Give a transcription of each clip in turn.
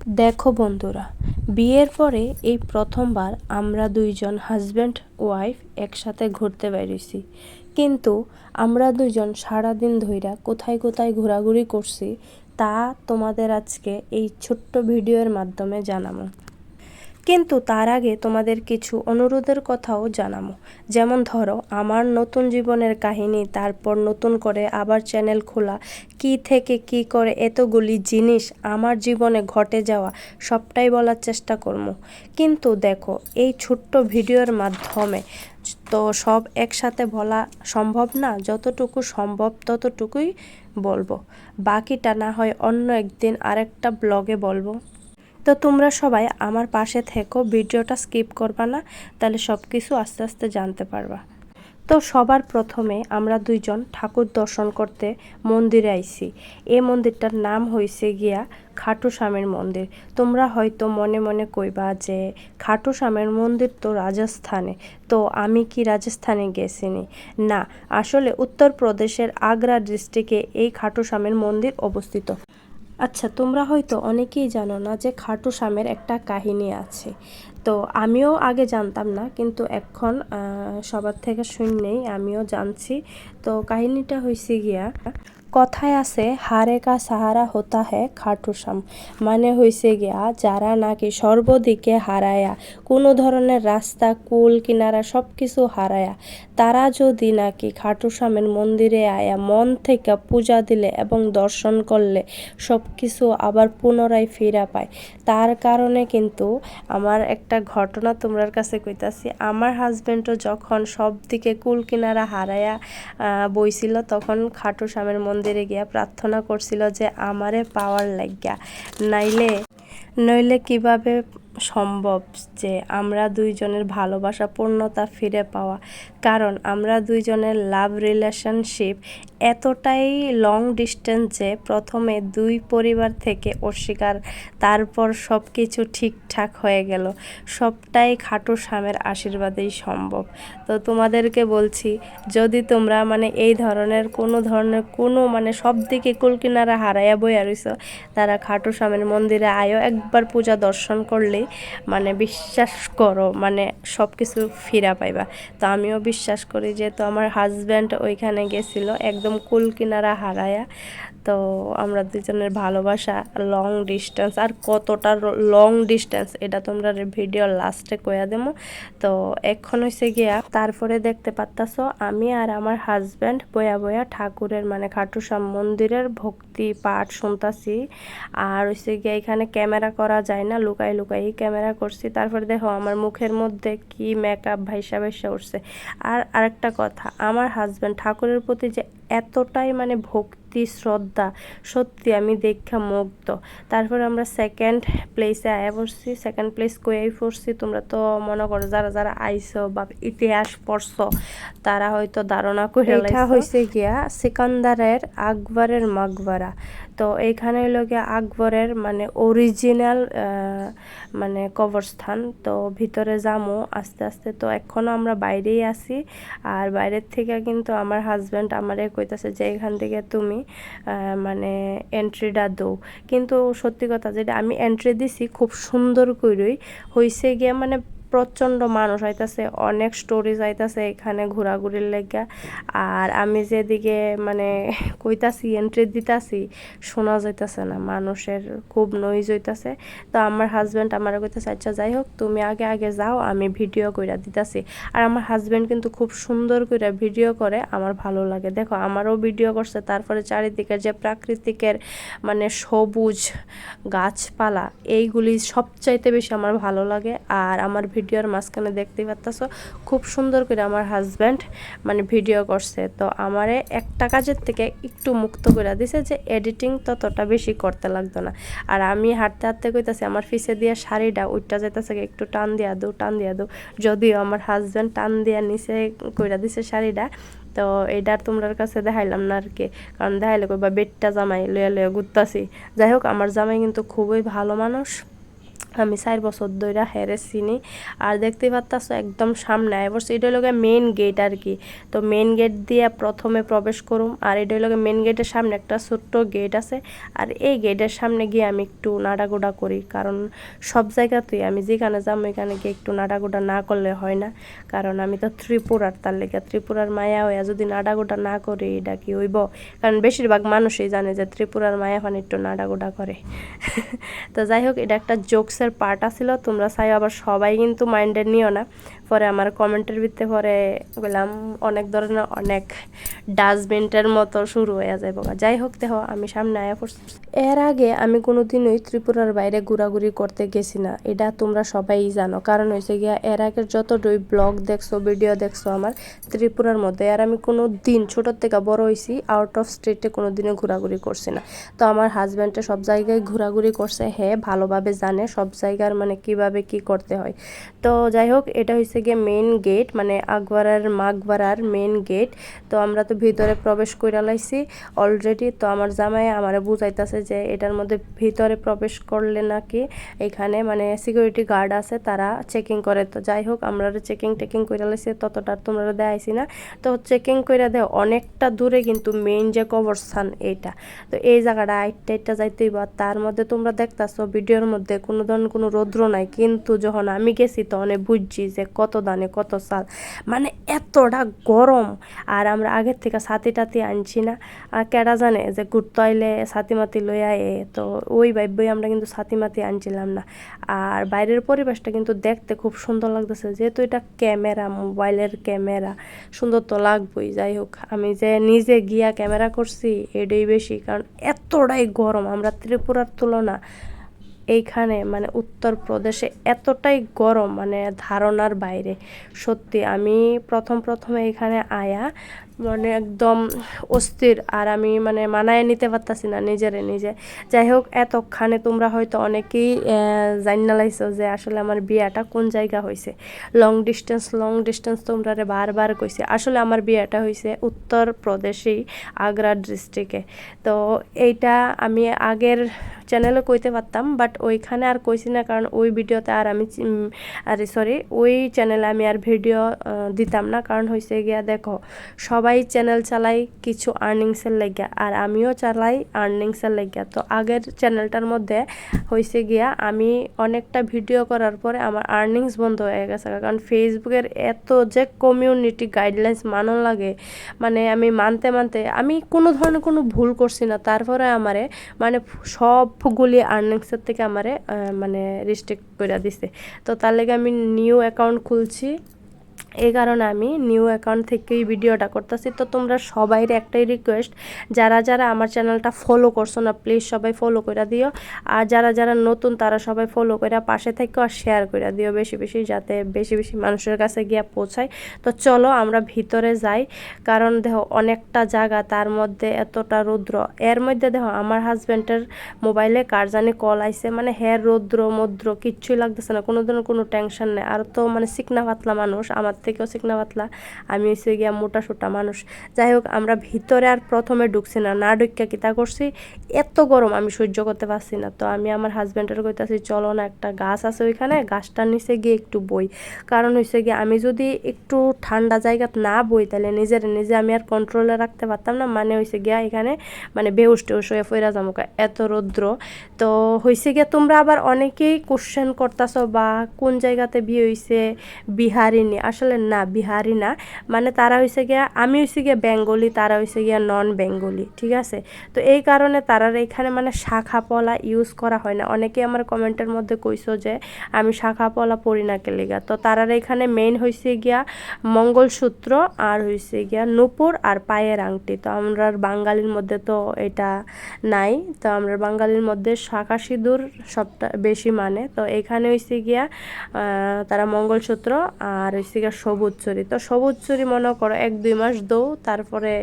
দেখো বন্ধুরা, বিয়ের পরে এই প্রথমবার আমরা দুইজন হাজব্যান্ড ওয়াইফ একসাথে ঘুরতে বেরিয়েছি। কিন্তু আমরা দুইজন সারাদিন ধইরা কোথায় কোথায় ঘোরাঘুরি করছি তা তোমাদের আজকে এই ছোট্ট ভিডিওর মাধ্যমে জানাবো। কিন্তু তার আগে তোমাদের কিছু অনুরোধের কথাও জানাবো। যেমন ধরো, আমার নতুন জীবনের কাহিনী, তারপর নতুন করে আবার চ্যানেল খোলা, কি থেকে কি করে এতগুলি জিনিস আমার জীবনে ঘটে যাওয়া সবটাই বলার চেষ্টা করবো। কিন্তু দেখো, এই ছোট্ট ভিডিওর মাধ্যমে তো সব একসাথে বলা সম্ভব না। যতটুকু সম্ভব ততটুকুই বলবো, বাকিটা না হয় অন্য একদিন আরেকটা ব্লগে বলবো। তো তোমরা সবাই আমার পাশে থেকো, ভিডিওটা স্কিপ করবা না, তাহলে সব কিছু আস্তে আস্তে জানতে পারবা। তো সবার প্রথমে আমরা দুইজন ঠাকুর দর্শন করতে মন্দিরে আইছি। এই মন্দিরটার নাম হয়েছে গিয়া খাটু শ্যামের মন্দির। তোমরা হয়তো মনে মনে কইবা যে খাটু শ্যামের মন্দির তো রাজস্থানে, তো আমি কি রাজস্থানে গেছিনি? না, আসলে উত্তরপ্রদেশের আগ্রা ডিস্ট্রিক্টে এই খাটু শ্যামের মন্দির অবস্থিত। আচ্ছা, তোমরা হয়তো অনেকেই জানো না যে খাটু শ্যামের একটা কাহিনী আছে। তো আমিও আগে জানতাম না, কিন্তু এখন সবার থেকে শুনেই আমিও জানছি। তো কাহিনীটা হয়েছে গিয়া, কথায় আছে হারে কা সাহারা হতা হ্যায় খাটু শ্যাম। মানে হয়েছে গিয়া, যারা নাকি সর্বদিকে হারায়া, কোনো ধরনের রাস্তা কুল কিনারা সব কিছু হারায়া, তারা যদি নাকি খাটু শ্যামের মন্দিরে আয়া মন থেকে পূজা দিলে এবং দর্শন করলে সব কিছু আবার পুনরায় ফিরা পায়। তার কারণে কিন্তু আমার একটা ঘটনা তোমার কাছে কইতাছি। আমার হাজব্যান্ডও যখন সব দিকে কুল কিনারা হারায়া বইছিল, তখন খাটু শ্যামের মন্দিরে গিয়া প্রার্থনা করছিল যে আমারে পাওয়ার লাগিয়া, নইলে কিভাবে সম্ভব যে আমরা দুইজনের ভালোবাসা পূর্ণতা ফিরে পাওয়া। কারণ আমরা দুইজনের লাভ রিলেশনশিপ এতটাই লং ডিস্টেন্স যে প্রথমে দুই পরিবার থেকে অস্বীকার, তারপর সব কিছু ঠিকঠাক হয়ে গেল। সবটাই খাটু শ্যামের আশীর্বাদেই সম্ভব। তো তোমাদেরকে বলছি, যদি তোমরা এই ধরনের কোনো সব দিকে কুলকিনারা হারাইয়া বইয়া রইছ, তারা খাটু শ্যামের মন্দিরে আয়ো, একবার পূজা দর্শন করলেই বিশ্বাস করো সব কিছু ফিরা পাইবা। তো আমিও বিশ্বাস করি, যেহেতু আমার হাজব্যান্ড ওইখানে গেছিল একদম কুল কিনারা হারায়া। তো আমরা দুজনের ভালোবাসা লং ডিস্টেন্স, আর কতটা লং ডিস্টেন্স এটা তোমরা ভিডিও লাস্টে কইয়া দেবো। তো এখন হয়েছে গিয়া, তারপরে দেখতে পারতাছ আমি আর আমার হাজব্যান্ড বয়া বয়া ঠাকুরের খাটু শ্যাম মন্দিরের ভক্তি পাঠ শুনতাছি। আর হয়েছে গিয়া, এখানে ক্যামেরা করা যায় না, লুকাই লুকাই ক্যামেরা করছি। তারপরে দেখো আমার মুখের মধ্যে কি মেকআপ ভাইসা ভাইসা উঠছে। আর আরেকটা কথা, আমার হাজব্যান্ড ঠাকুরের প্রতি যে এতটাই ভক্তি শ্রদ্ধা, সত্যি আমি দেখা মুগ্ধ। তারপর আমরা সেকেন্ড প্লেসে আয়া পড়ছি। সেকেন্ড প্লেস কইয়াই পড়ছি, তোমরা তো মনে করো যারা যারা আইছো বা ইতিহাস পড়ছো তারা হয়তো ধারণা করে এটা হয়েছে গিয়া সিকান্দারের আকবরের মাকবারা। তো এইখানে হইল গিয়া আকবরের অরিজিনাল কবরস্থান। তো ভিতরে যামো আস্তে আস্তে। তো এখনও আমরা বাইরেই আছি, আর বাইরের থেকে কিন্তু আমার হাজব্যান্ড আমারে কইতাছে যে এখান থেকে তুমি এন্ট্রিটা দো। কিন্তু সত্যি কথা যেটা, আমি এন্ট্রি দিছি খুব সুন্দর করেই হইছে গিয়া, প্রচণ্ড মানুষ আইতাছে, অনেক স্টোরিজ আইতাছে এখানে ঘোরাঘুরির লেগা। আর আমি যেদিকে কইতাছি এন্ট্রি দিতাছি, শোনা যাইতাছে না, মানুষের খুব নয়েজ হইতাছে। তো আমার হাজব্যান্ড আমার কইতাছে আচ্ছা যাই হোক, তুমি আগে আগে যাও, আমি ভিডিও কইরা দিতাছি। আর আমার হাজব্যান্ড কিন্তু খুব সুন্দর করে ভিডিও করে, আমার ভালো লাগে। দেখো আমারও ভিডিও করছে, তারপরে চারিদিকে যে প্রাকৃতিকের সবুজ গাছপালা, এইগুলি সবচাইতে বেশি আমার ভালো লাগে। আর আমার ভিডিওর মাঝখানে দেখতেই পারতাছো খুব সুন্দর করে আমার হাজব্যান্ড ভিডিও করছে। তো আমারে একটা কাজের থেকে একটু মুক্ত করে দিছে, যে এডিটিং ততটা বেশি করতে লাগতো না। আর আমি হাঁটতে হাঁটতে কইতাছি আমার পিছে দিয়ে শাড়িটা উঠটা যাইতেছে, একটু টান দিয়া দো টান দিয়া দো। যদিও আমার হাজব্যান্ড টান দিয়া নিচে কইরা দিছে শাড়িটা। তো এইটা তোমার কাছে দেখাইলাম না আর কি, কারণ দেখাইলে কইবা বেটটা জামাই লইয়া লইয়া ঘুরতাছি। যাই হোক, আমার জামাই কিন্তু খুবই ভালো মানুষ। আমি 4 বছর ধইরা হেরে চিনি। আর দেখতে পারতাছো একদম সামনে আইবছে, এটা হলো মেইন গেট আর কি। তো মেইন গেট দিয়ে প্রথমে প্রবেশ করুম, আর এটা হলো মেইন গেটের সামনে একটা ছোট্ট গেট আছে। আর এই গেটের সামনে গিয়ে আমি একটু নাড়াগোড়া করি, কারণ সব জায়গাতেই আমি যেখানে যাবো এখানে গিয়ে একটু নাড়াগোড়া না করলে হয় না। কারণ আমি তো ত্রিপুরার, তার লেগে ত্রিপুরার মায়া হইয়া যদি নাড়াগোড়া না করি এটা কি হইব? কারণ বেশিরভাগ মানুষই জানে যে ত্রিপুরার মায়া ফান একটু নাড়াগোড়া করে। তো যাই হোক, এটা একটা জোকসের পার্ট আছিল, তোমরা চাই আবার সবাই কিন্তু মাইন্ডে নিও না। পরে আমার কমেন্টের ভিতরে পরে বললাম অনেক ধরনের অনেক ডাস্টবিনটার মতো শুরু হয়ে যাবে। যাই হোক, দেখো আমি সামনে আয়া পড়ছি। এর আগে আমি কোনোদিনই ত্রিপুরার বাইরে ঘোরাঘুরি করতে গেছি না, এটা তোমরা সবাই জানো। কারণ হয়েছে গিয়া এর আগের যতটুই ব্লগ দেখছো, ভিডিও দেখছো আমার ত্রিপুরার মধ্যে, আর আমি কোনো দিন ছোটোর থেকে বড় হয়েছি আউট অফ স্টেটে কোনো দিনও ঘোরাঘুরি করছি না। তো আমার হাজব্যান্ডে সব জায়গায় ঘোরাঘুরি করছে, হ্যাঁ ভালোভাবে জানে সব জায়গার মানে কিভাবে কি করতে হয়। তো যাই হোক, এটা হয়েছে গিয়ে মেইন গেট, মানে মাগবাড়ার মেইন গেট। তো আমরা তো ভিতরে প্রবেশ করে লাইছি অলরেডি। তো আমার জামাই আমারে বুঝাইতেছে যে এটার মধ্যে ভিতরে প্রবেশ করলে নাকি এখানে মানে সিকিউরিটি গার্ড আছে, তারা চেকিং করে। তো যাই হোক, আমরা চেকিং করে লাইছি, ততটা তোমরা দেখাইছি না। তো চেকিং করে দেয় অনেকটা দূরে, কিন্তু মেইন যে কবরস্থান এইটা। তো এই জায়গাটা আইটা যাইতেই বা, তার মধ্যে তোমরা দেখতাছো ভিডিওর মধ্যে কোনো ধরনের কোনো রৌদ্র নাই, কিন্তু যখন আমি গেছি তখন বুঝছি যে কত দানে কত সাল, মানে এতটা গরম। আর আমরা আগের থেকে ছাতি টাতি আনছি না, আর কেডা জানে যে ঘুরতে আইলে ছাতি মাতি লই আয়, তো ওই ভাইবই আমরা কিন্তু ছাতি মাতি আনছিলাম না। আর বাইরের পরিবেশটা কিন্তু দেখতে খুব সুন্দর লাগতেছে, যেহেতু এটা ক্যামেরা, মোবাইলের ক্যামেরা, সুন্দর তো লাগবেই। যাই হোক, আমি যে নিজে গিয়া ক্যামেরা করছি এটাই বেশি, কারণ এতটাই গরম। আমরা ত্রিপুরার তুলনা এইখানে মানে উত্তরপ্রদেশে এতটাই গরম, মানে ধারণার বাইরে। সত্যি আমি প্রথমে এখানে আয়া মানে একদম অস্থির, আর আমি মানে মানায় নিতে পারতাছি না নিজে। যাই হোক, এতক্ষণে তোমরা হয়তো অনেকেই জানিনা লাইছো যে আসলে আমার বিয়াটা কোন জায়গা হয়েছে। লং ডিস্টেন্স তোমরা বারবার কইছে। আসলে আমার বিয়াটা হয়েছে উত্তরপ্রদেশেই, আগ্রা ডিস্ট্রিক্টে। তো এইটা আমি আগের চ্যানেলে কইতে পারতাম, বাট ওইখানে আর কইছি না, কারণ ওই ভিডিওতে আর আমি ওই চ্যানেলে আমি আর ভিডিও দিতাম না। কারণ হয়েছে গিয়া, দেখো সবাই চ্যানেল চালাই কিছু আর্নিংসের লাগিয়া, আর আমিও চালাই আর্নিংসের লাগিয়া। তো আগের চ্যানেলটার মধ্যে হয়েছে গিয়া আমি অনেকটা ভিডিও করার পরে আমার আর্নিংস বন্ধ হয়ে গেছে, কারণ ফেসবুকের এত যে কমিউনিটি গাইডলাইন্স মানো লাগে, মানে আমি মানতে আমি কোনো ধরনের কোনো ভুল করছি না, তারপরে আমারে মানে সবগুলি আর্নিংসের থেকে আমারে মানে রিস্ট্রিক্ট করে দিছে। তো তার লেগে আমি নিউ অ্যাকাউন্ট খুলছি, এই কারণে আমি নিউ অ্যাকাউন্ট থেকেই ভিডিওটা করতেছি। তো তোমরা সবাইয়ের একটাই রিকোয়েস্ট, যারা আমার চ্যানেলটা ফলো করছো না, প্লিজ সবাই ফলো করে দিও। আর যারা নতুন তারা সবাই ফলো করে পাশে থেকেও আর শেয়ার করে দিও বেশি, যাতে বেশি মানুষের কাছে গিয়ে পৌঁছায়। তো চলো আমরা ভিতরে যাই, কারণ দেখো অনেকটা জায়গা, তার মধ্যে এতটা রৌদ্র। এর মধ্যে দেখো আমার হাজব্যান্ডের মোবাইলে কার জানি কল আইছে, মানে রৌদ্র কিচ্ছুই লাগতেছে না, কোনো ধরনের কোনো টেনশন নেই। আর তো মানে চিকনা পাতলা মানুষ, আমার থেকেও চিকনা পাতলা, আমি হচ্ছে গিয়া মোটা সোটা মানুষ। যাই হোক, আমরা ভিতরে আর প্রথমে ঢুকছি না ঢুকিয়া কিতা করছি, এত গরম আমি সহ্য করতে পারছি না। তো আমি আমার হাজব্যান্ডের কইতাছি চলো না, একটা গাছ আছে ওইখানে, গাছটার নিচে গিয়ে একটু বই। কারণ হচ্ছে গিয়ে আমি যদি একটু ঠান্ডা জায়গাত না বই, তাহলে নিজে আমি আর কন্ট্রোলে রাখতে পারতাম না, মানে হয়েছে গিয়া এখানে মানে বেহুশ টেহুশ হয়ে ফইরা যাবো, এত রৌদ্র। তো হয়েছে গিয়া তোমরা আবার অনেকেই কোশ্চেন করতেছো বা কোন জায়গাতে বিয়ে হয়েছে বিহারিনী, আসলে না বিহারি না, মানে তারা হয়েছে গিয়া, আমি হয়েছে গিয়া বেঙ্গলি, তারা হয়েছে গিয়া নন বেঙ্গলি, ঠিক আছে। তো এই কারণে তারা এখানে মানে শাখা পলা ইউজ করা হয় না। অনেকে আমার কমেন্টের মধ্যে কইছো যে আমি শাখা পলা পরি না কে লিগা। তো তারা এখানে মেইন হয়েছে গিয়া মঙ্গলসূত্র, আর হয়েছে গিয়া নূপুর আর পায়ের আংটি। তো আমরা বাঙালির মধ্যে তো এটা নাই, তো আমরা বাঙালির মধ্যে শাখা সিঁদুর সবটা বেশি মানে। তো এখানে হয়েছে গিয়া তারা মঙ্গলসূত্র আর হয়েছে গিয়া সবুজ চুরি। তো সবুজ চুরি মনে করো 1-2 মাস দৌ, তারপরে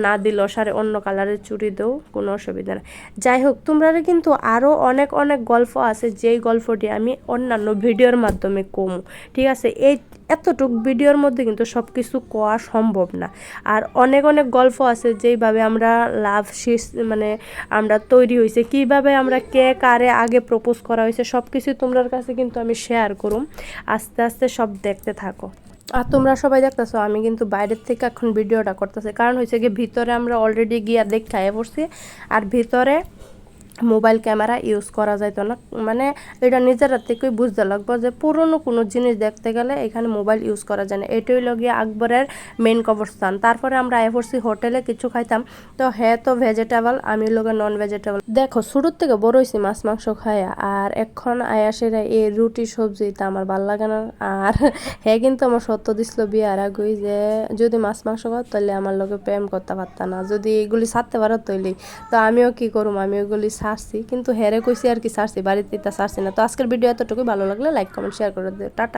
না দিল সারে অন্য কালারের চুড়ি দৌ, কোনো অসুবিধা নেই। যাই হোক, তোমরা কিন্তু আরও অনেক গল্প আছে, যেই গল্পটি আমি অন্যান্য ভিডিওর মাধ্যমে কমু, ঠিক আছে। এই এতটুক ভিডিওর মধ্যে কিন্তু সব কিছু কোয়া সম্ভব না। আর অনেক অনেক গল্প আছে যেইভাবে আমরা লাভ শেষ মানে আমরা তৈরি হয়েছে, কিভাবে আমরা কে কারে আগে প্রপোজ করা হয়েছে সব কিছু তোমার কাছে কিন্তু আমি শেয়ার করুম। আস্তে আস্তে সব দেখতে থাকো। আর তোমরা সবাই দেখতেছো আমি কিন্তু বাইরের থেকে এখন ভিডিওটা করতেছি, কারণ হয়েছে কি ভিতরে আমরা অলরেডি গিয়া দেখায় পড়ছি, আর ভিতরে মোবাইল ক্যামেরা ইউজ করা যাইতো না। মানে এটা নিজেরা থেকেই বুঝতে লাগবো যে পুরনো কোনো জিনিস দেখতে গেলে এখানে মোবাইল ইউজ করা যায় না। এটাই লগিয়ে আকবরের মেন কবরস্থান। তারপরে আমরা এফরসি হোটেলে কিছু খাইতাম, তো হ্যাঁ তো ভেজিটেবল, আমি লোকে নন ভেজিটেবল। দেখো শুরুর থেকে বড় হয়েছি মাছ মাংস খাইয়া, আর এখন আয়াসেরা এই রুটি সবজি তা আমার ভাল লাগে না। আর হ্যাঁ কিন্তু আমার সত্য দিছিল বিয়ার আগুই যে যদি মাছ মাংস খাও তাহলে আমার লোকে প্রেম করতে পারতাম না, যদি এগুলি ছাড়তে পারো তৈলি। তো আমিও কি করুম, আমি ওগুলি ছাড়ছি, কিন্তু হেরে কইছি আর কি ছাড়ছি, বাড়িতে তা ছাড়ছি না। তো আজকের ভিডিও এতটুকুই, ভালো লাগলে লাইক কমেন্ট শেয়ার করে দিও। টাটা।